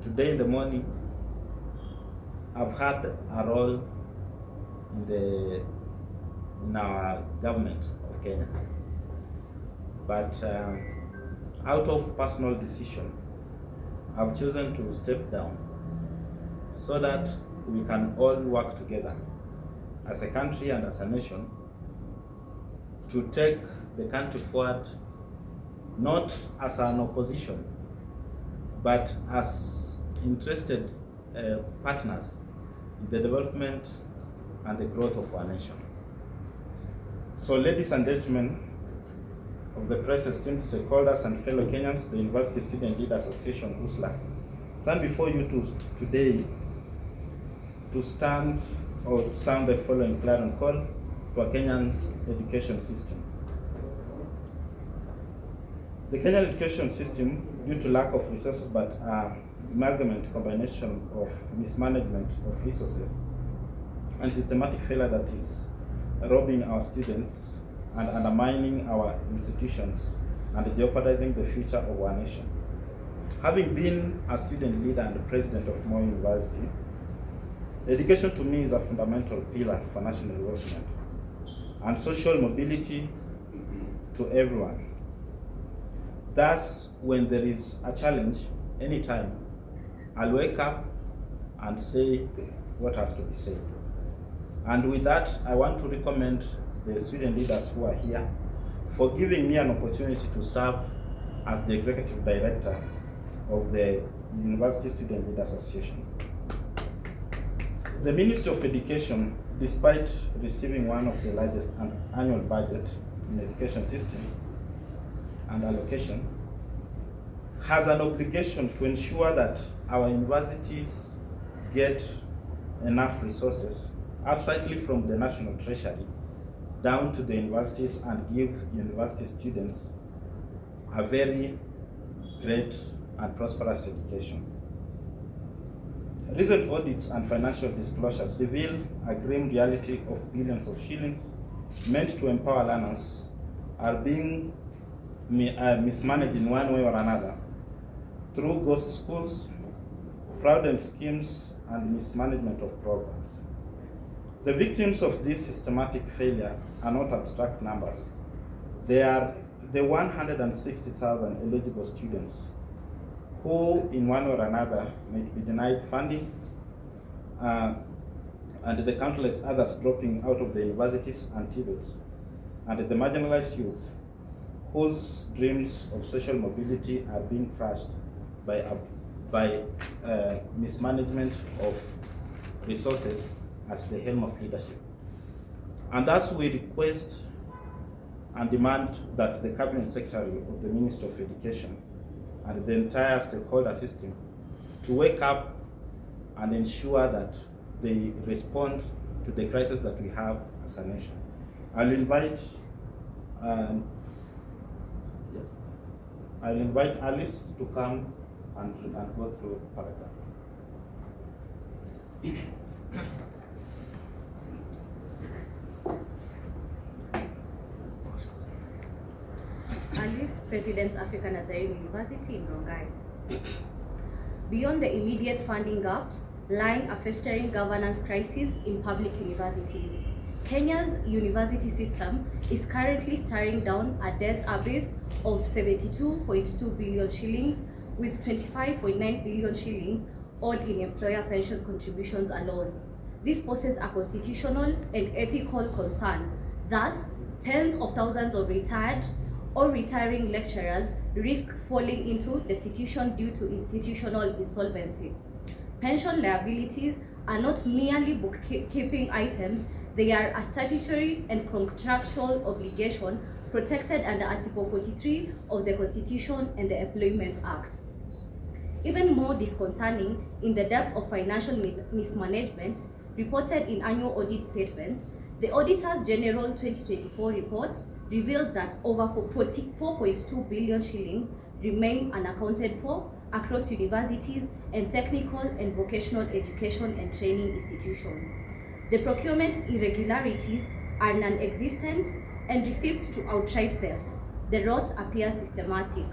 today in the morning, I've had a role in our government of Kenya, but out of personal decision, I've chosen to step down so that we can all work together as a country and as a nation to take the country forward, not as an opposition, but as interested partners in the development and the growth of our nation. So, ladies and gentlemen of the press, esteemed stakeholders and fellow Kenyans, the University Student Leaders Association, USLA, stand before you today to sound the following clarion call to our Kenyan's education system. The Kenyan education system, due to lack of resources but amalgamate combination of mismanagement of resources and systematic failure that is robbing our students and undermining our institutions and jeopardizing the future of our nation. Having been a student leader and the president of Moi University, education to me is a fundamental pillar for national development and social mobility to everyone. Thus, when there is a challenge, anytime, I'll wake up and say what has to be said. And with that, I want to recommend the student leaders who are here for giving me an opportunity to serve as the executive director of the University Student Leaders Association. The Ministry of Education, despite receiving one of the largest annual budget in the education system and allocation, has an obligation to ensure that our universities get enough resources, outrightly from the national treasury down to the universities, and give university students a very great and prosperous education. Recent audits and financial disclosures reveal a grim reality of billions of shillings meant to empower learners are being mismanaged in one way or another through ghost schools, fraudulent schemes, and mismanagement of programs. The victims of this systematic failure are not abstract numbers. They are the 160,000 eligible students who, in one or another, may be denied funding, and the countless others dropping out of the universities and TVETs, and the marginalized youth whose dreams of social mobility are being crushed by mismanagement of resources at the helm of leadership. And thus we request and demand that the Cabinet Secretary of the Ministry of Education and the entire stakeholder system to wake up and ensure that they respond to the crisis that we have as a nation. I'll invite Alice to come and go through the paragraph. Alice, President, African Nazarene University in Rongai. Beyond the immediate funding gaps, lying a festering governance crisis in public universities, Kenya's university system is currently staring down a debt abyss of 72.2 billion shillings, with 25.9 billion shillings owed in employer pension contributions alone. This poses a constitutional and ethical concern. Thus, tens of thousands of retired or retiring lecturers risk falling into destitution due to institutional insolvency. Pension liabilities are not merely bookkeeping items, they are a statutory and contractual obligation protected under Article 43 of the Constitution and the Employment Act. Even more disconcerting, in the depth of financial mismanagement reported in annual audit statements, the Auditor's General 2024 report revealed that over 44.2 billion shillings remain unaccounted for across universities and technical and vocational education and training institutions. The procurement irregularities are non-existent and receipts to outright theft. The rot appears systematic.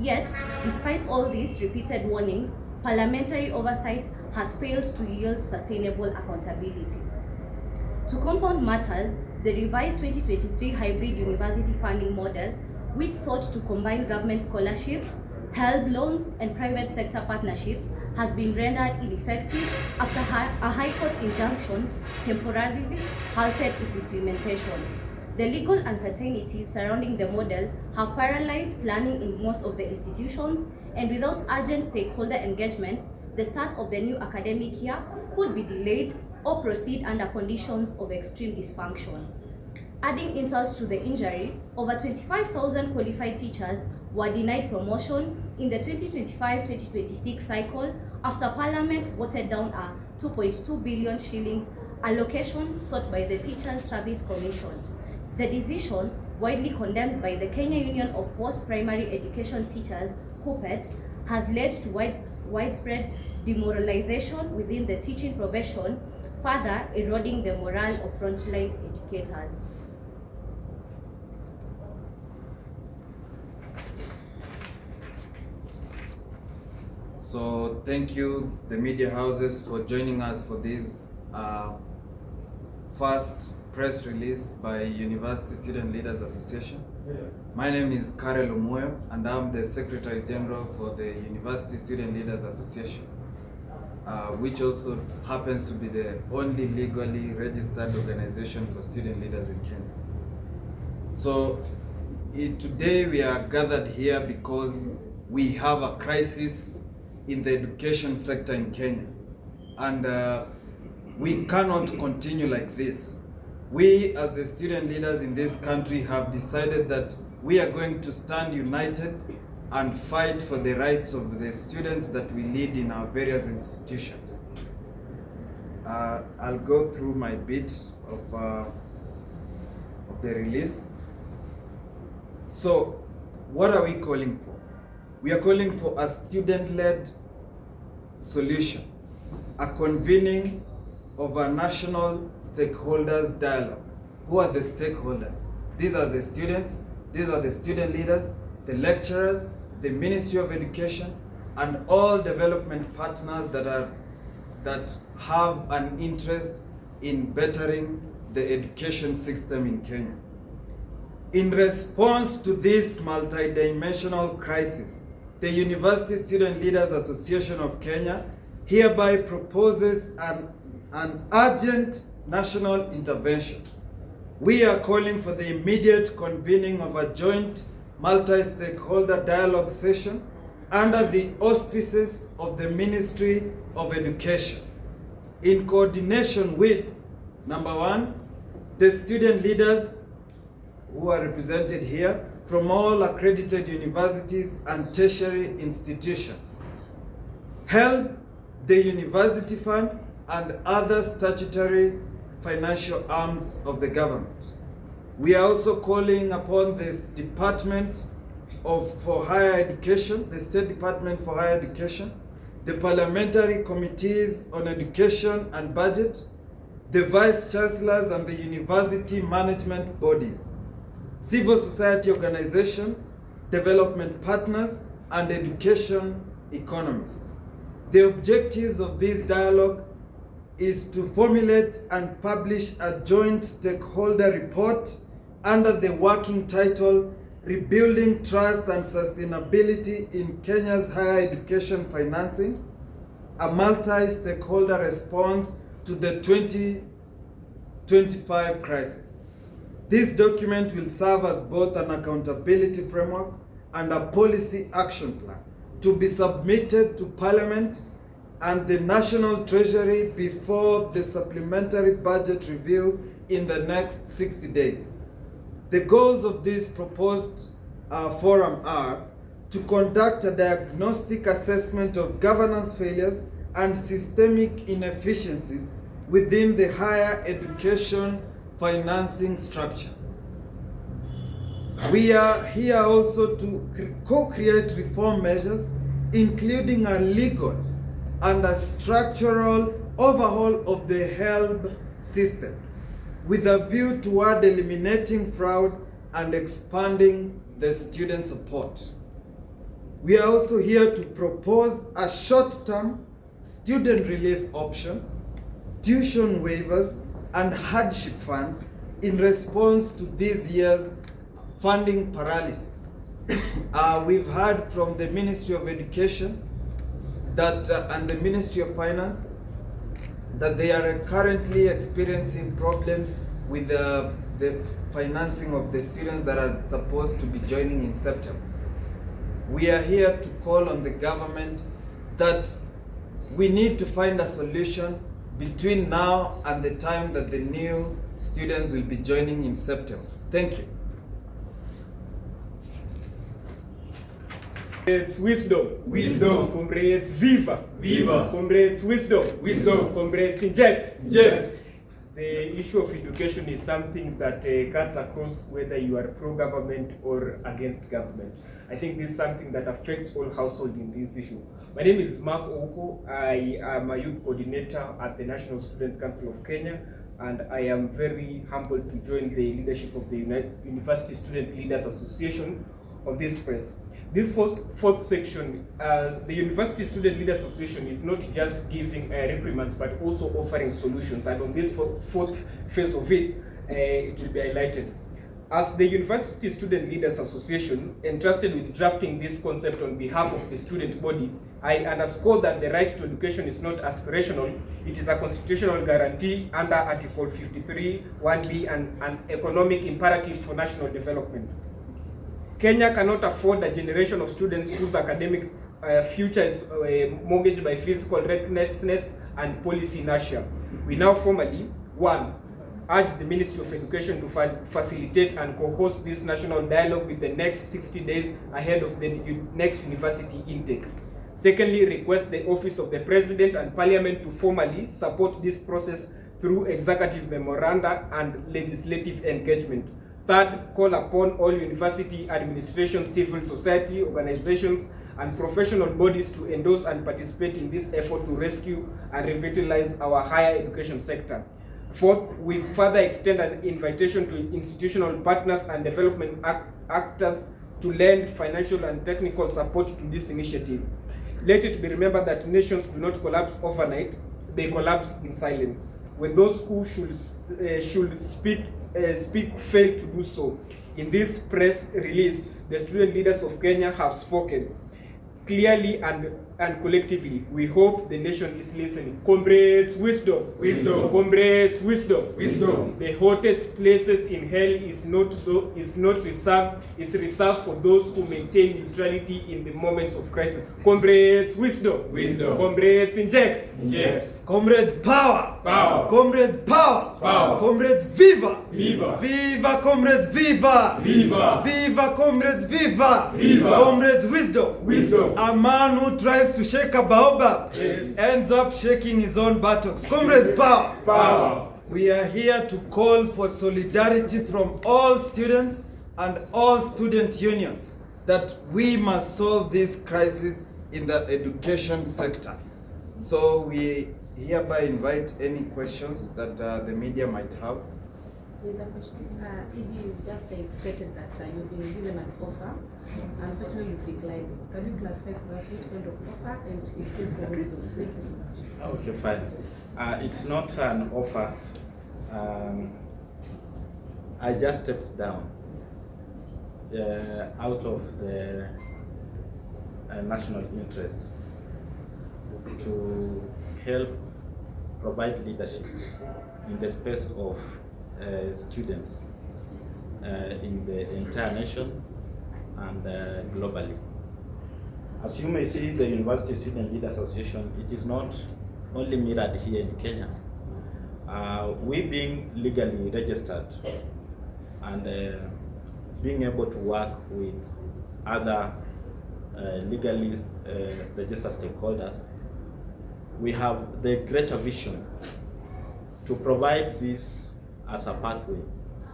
Yet, despite all these repeated warnings, parliamentary oversight has failed to yield sustainable accountability. To compound matters, the revised 2023 hybrid university funding model, which sought to combine government scholarships, HELB loans, and private sector partnerships, has been rendered ineffective after a High Court injunction temporarily halted its implementation. The legal uncertainties surrounding the model have paralyzed planning in most of the institutions, and without urgent stakeholder engagement, the start of the new academic year could be delayed or proceed under conditions of extreme dysfunction. Adding insult to the injury, over 25,000 qualified teachers were denied promotion in the 2025-2026 cycle after Parliament voted down a 2.2 billion shillings allocation sought by the Teachers Service Commission. The decision, widely condemned by the Kenya Union of Post-Primary Education Teachers, KUPPET, has led to widespread demoralization within the teaching profession, further eroding the morale of frontline educators. So thank you, the media houses, for joining us for this first press release by University Student Leaders Association. My name is Karel Omoyo, and I'm the Secretary General for the University Student Leaders Association, which also happens to be the only legally registered organization for student leaders in Kenya. So today we are gathered here because we have a crisis in the education sector in Kenya, and we cannot continue like this. We, as the student leaders in this country, have decided that we are going to stand united and fight for the rights of the students that we lead in our various institutions. I'll go through my bit of the release. So, what are we calling for? We are calling for a student-led solution, a convening of a national stakeholders dialogue. Who are the stakeholders? These are the students, these are the student leaders, the lecturers, the Ministry of Education, and all development partners that have an interest in bettering the education system in Kenya. In response to this multidimensional crisis, the University Student Leaders Association of Kenya hereby proposes an urgent national intervention. We are calling for the immediate convening of a joint multi-stakeholder dialogue session under the auspices of the Ministry of Education, in coordination with, number one, the student leaders who are represented here from all accredited universities and tertiary institutions, HELB, the University Fund, and other statutory financial arms of the government. We are also calling upon the Department for Higher Education, the State Department for Higher Education, the Parliamentary Committees on Education and Budget, the Vice Chancellors and the University Management Bodies, civil society organizations, development partners, and education economists. The objectives of this dialogue is to formulate and publish a joint stakeholder report under the working title Rebuilding Trust and Sustainability in Kenya's Higher Education Financing, a multi-stakeholder response to the 2025 crisis. This document will serve as both an accountability framework and a policy action plan to be submitted to Parliament and the National Treasury before the supplementary budget review in the next 60 days. The goals of this proposed forum are to conduct a diagnostic assessment of governance failures and systemic inefficiencies within the higher education financing structure. We are here also to co-create reform measures, including a legal and a structural overhaul of the HELB system, with a view toward eliminating fraud and expanding the student support. We are also here to propose a short-term student relief option, tuition waivers, and hardship funds in response to this year's funding paralysis. We've heard from the Ministry of Education that and the Ministry of Finance that they are currently experiencing problems with the financing of the students that are supposed to be joining in September. We are here to call on the government that we need to find a solution between now and the time that the new students will be joining in September. Thank you. Comrades wisdom, Wisdom. Comrades viva, Viva. Comrades wisdom, Wisdom. Comrades inject, Inject. The issue of education is something that cuts across whether you are pro-government or against government. I think this is something that affects all households in this issue. My name is Mark Oko. I am a youth coordinator at the National Students Council of Kenya, and I am very humbled to join the leadership of the University Students Leaders Association of this press. This fourth section, the University Student Leaders Association is not just giving reprimands, but also offering solutions. And on this fourth phase of it, it will be highlighted. As the University Student Leaders Association, entrusted with drafting this concept on behalf of the student body, I underscore that the right to education is not aspirational. It is a constitutional guarantee under Article 53, 1B, and an economic imperative for national development. Kenya cannot afford a generation of students whose academic future is mortgaged by physical recklessness and policy inertia. We now formally, 1, urge the Ministry of Education to facilitate and co-host this national dialogue with the next 60 days ahead of the next university intake. Secondly, request the Office of the President and Parliament to formally support this process through executive memoranda and legislative engagement. Third, call upon all university administration, civil society organizations, and professional bodies to endorse and participate in this effort to rescue and revitalize our higher education sector. Fourth, we further extend an invitation to institutional partners and development actors to lend financial and technical support to this initiative. Let it be remembered that nations do not collapse overnight, they collapse in silence. When those who should speak fail to do so. In this press release, the student leaders of Kenya have spoken clearly and collectively. We hope the nation is listening. Comrades, wisdom. Wisdom. Comrades, wisdom. Wisdom. The hottest places in hell is reserved for those who maintain neutrality in the moments of crisis. Comrades, wisdom. Wisdom. Comrades, inject. Inject. Comrades, power! Power. Comrades, power! Power. Comrades, viva! Viva. Viva, comrades, viva! Viva. Viva, comrades, viva! Viva. Comrades, wisdom! Wisdom. A man who tries to shake a baobab Yes. ends up shaking his own buttocks. Comrades, power! Power. We are here to call for solidarity from all students and all student unions that we must solve this crisis in the education sector. So we hereby invite any questions that the media might have. There's a question. You just stated that you've been given an offer. Unfortunately, you declined it. Can you clarify for us which kind of offer and it came for reasons? Thank you so much. Okay, fine. It's not an offer. I just stepped down out of the national interest to help provide leadership in the space of students in the entire nation and globally. As you may see, the University Student Leaders Association, it is not only mirrored here in Kenya. We being legally registered and being able to work with other legally registered stakeholders, we have the greater vision to provide this as a pathway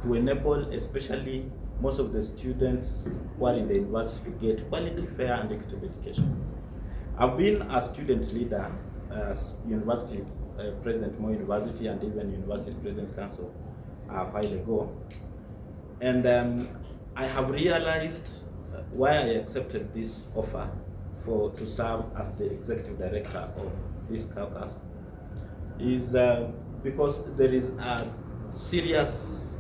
to enable especially most of the students who are in the university to get quality, fair and equitable education. I've been a student leader as University President Moi University and even University President's Council a while ago. And I have realized why I accepted this offer to serve as the executive director of this caucus is because there is a serious,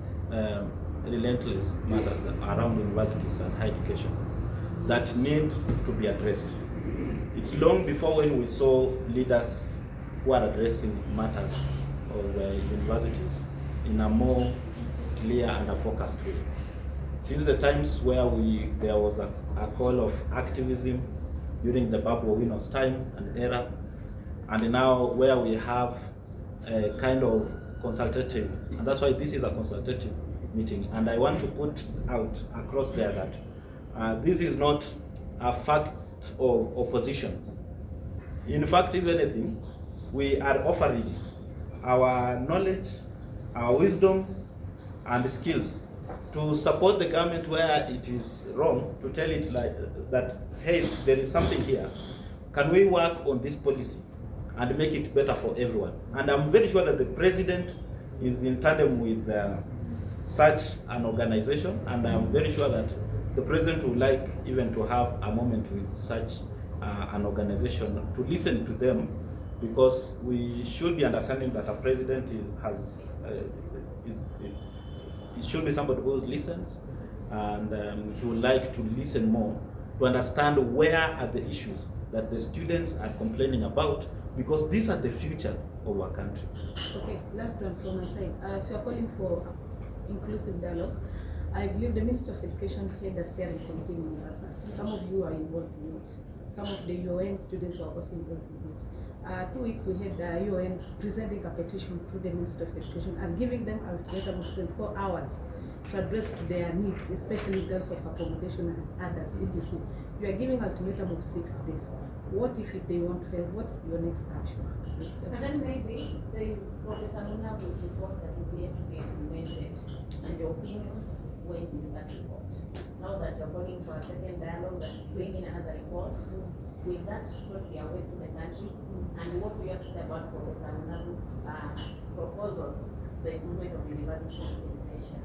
relentless matters around universities and higher education that need to be addressed. It's long before when we saw leaders who are addressing matters of universities in a more clear and a focused way. Since the times where there was a call of activism during the Babu Owino's time and era, and now where we have a kind of consultative, and that's why this is a consultative meeting. And I want to put out across there that this is not a fact of opposition. In fact, if anything, we are offering our knowledge, our wisdom, and skills to support the government where it is wrong, to tell it like that, hey, there is something here. Can we work on this policy and make it better for everyone? And I'm very sure that the president is in tandem with such an organization, and I'm very sure that the president would like even to have a moment with such an organization to listen to them, because we should be understanding that a president it should be somebody who listens, and he would like to listen more to understand where are the issues that the students are complaining about, because these are the future of our country. Okay, last one from my side. So you're calling for inclusive dialogue. I believe the Minister of Education had a steering committee in Mombasa. Some of you are involved in it. Some of the UN students were also involved in it. 2 weeks we had the UN presenting a petition to the Minister of Education and giving them a ultimatum of 24 hours to address their needs, especially in terms of accommodation and others, etc. You are giving ultimatum of 60 days. What if they won't fail? What's your next action? But then maybe there is Professor Munabu's report that is yet to be implemented, and your opinions went into that report. Now that you're calling for a second dialogue, that you bring in another report, will that not be a waste of the country? And what do you have to say about Professor Munabu's proposals, the improvement of university education?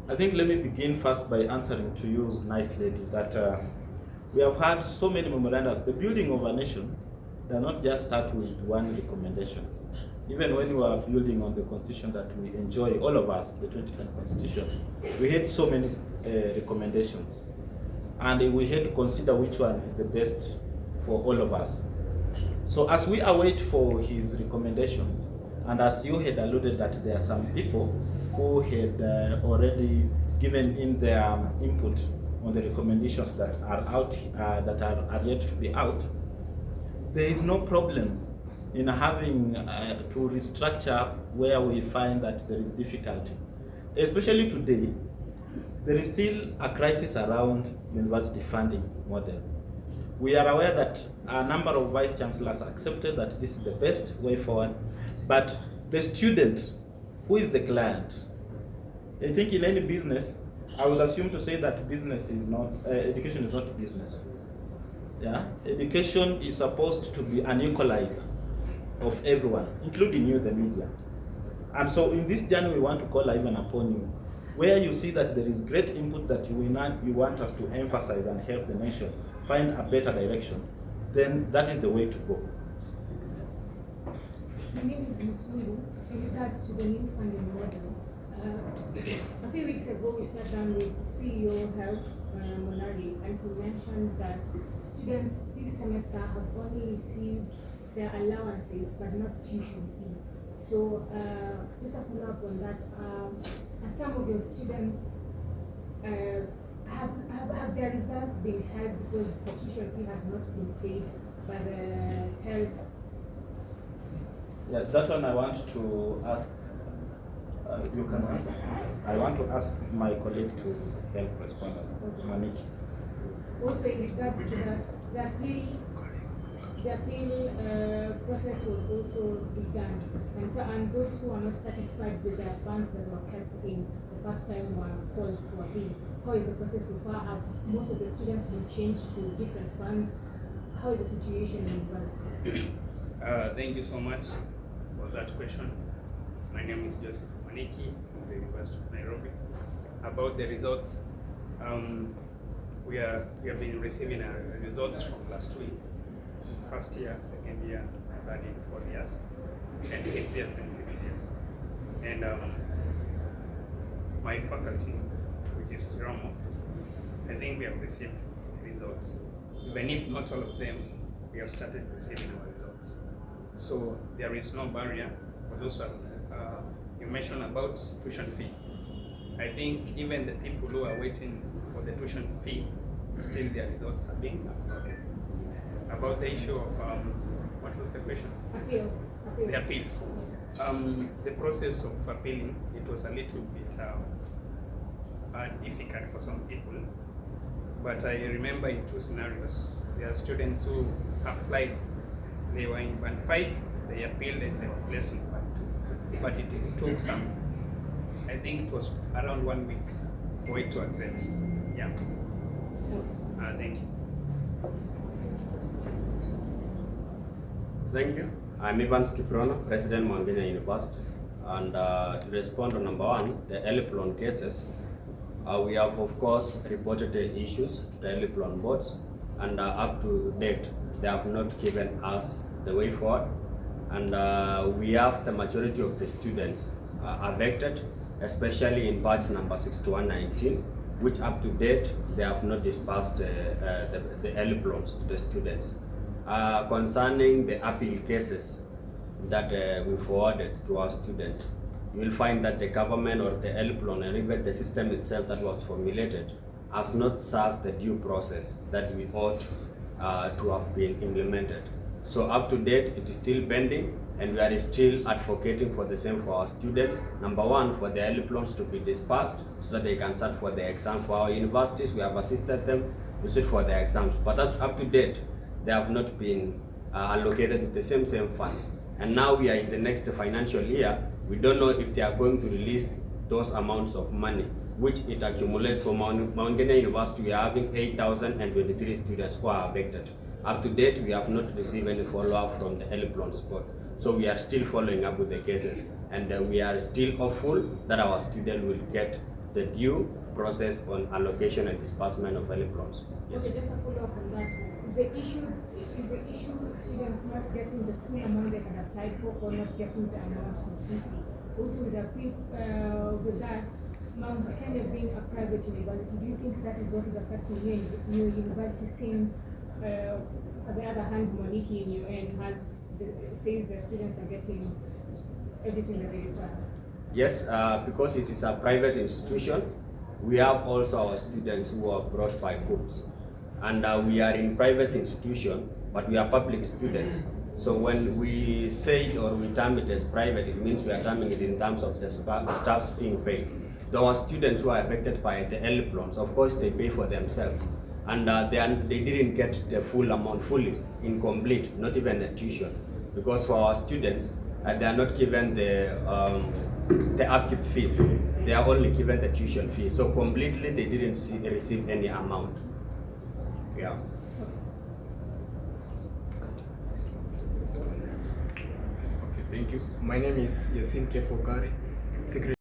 I think let me begin first by answering to you, nice lady, that we have had so many memoranda. The building of a nation does not just start with one recommendation. Even when we are building on the constitution that we enjoy, all of us, the 2020 constitution, we had so many recommendations. And we had to consider which one is the best for all of us. So as we await for his recommendation, and as you had alluded that there are some people who had already given in their input on the recommendations that are out, that are yet to be out, there is no problem in having to restructure where we find that there is difficulty. Especially today, there is still a crisis around university funding model. We are aware that a number of vice chancellors accepted that this is the best way forward, but the student, who is the client? I think in any business, I would assume to say that business is not, education is not business. Yeah? Education is supposed to be an equalizer of everyone, including you, the media. And so in this journey, we want to call even upon you, where you see that there is great input that you want us to emphasize and help the nation find a better direction, then that is the way to go. My name is Musuru. In regards to the new funding model, a few weeks ago we sat down with CEO Health Monari, and he mentioned that students this semester have only received their allowances but not tuition fee. So just a follow up on that, some of your students have their results been held because the tuition fee has not been paid by the health? Yeah, that one I want to ask, if you can answer. I want to ask my colleague to help respond, Maniki. Also in regards to that, the appeal process was also begun, and those who are not satisfied with the funds that were kept in the first time were called to appeal. How is the process so far? Have most of the students been changed to different funds? How is the situation in universities? Thank you so much for that question. My name is Joseph Maniki from the University of Nairobi. About the results, we have been receiving our results from last week. First year, second year, third year, 4 years, and 5th years and 6th years. And my faculty, which is Ramo, I think we have received results. Even if not all of them, we have started receiving our results. So there is no barrier. But also, you mentioned about tuition fee. I think even the people who are waiting for the tuition fee, still their results are being uploaded. About the issue of, what was the question? Appeals. The appeals. The process of appealing, it was a little bit difficult for some people. But I remember in 2 scenarios. There are students who applied, they were in band 5, they appealed and they were placed in band 2. But it took some, I think it was around 1 week for it to accept. Yeah. Thank you. Thank you. I'm Ivan Skiprono, President Mount Kenya University. And to respond to number 1, the early loan cases, we have of course reported the issues to the early loan boards, and up to date they have not given us the way forward. And we have the majority of the students affected, especially in batch number 6119, which up to date they have not disbursed the early loans to the students. Concerning the appeal cases that we forwarded to our students, you will find that the government or the early loan and even the system itself that was formulated has not served the due process that we ought to have been implemented. So up to date, it is still pending, and we are still advocating for the same for our students. Number 1, for the early loans to be dispersed so that they can start for the exam. For our universities, we have assisted them to sit for the exams, but up to date, they have not been allocated with the same funds. And now we are in the next financial year. We don't know if they are going to release those amounts of money, which it accumulates. For Mount Kenya University, we are having 8,023 students who are affected. Up to date, we have not received any follow-up from the early loan board. So we are still following up with the cases, and we are still hopeful that our students will get the due process on allocation and disbursement of early loans. Yes. Okay, just a follow-up on that. Is the issue students not getting the full amount they had applied for, or not getting the amount completely? Also with that, Mount Kenya being a private university, do you think that is what is affecting your university, since on the other hand, Moniki in your end says the students are getting everything that they require? Yes, because it is a private institution, we have also our students who are brought by groups. And we are in private institution, but we are public students. So when we say it or we term it as private, it means we are terming it in terms of the staffs being paid. Our students who are affected by the early loans, of course they pay for themselves. And they didn't get the full amount, fully, incomplete, not even the tuition. Because for our students, they are not given the upkeep fees. They are only given the tuition fee. So completely they didn't receive any amount. Yeah. Okay, thank you. My name is Yasin Kefokari, Secretary.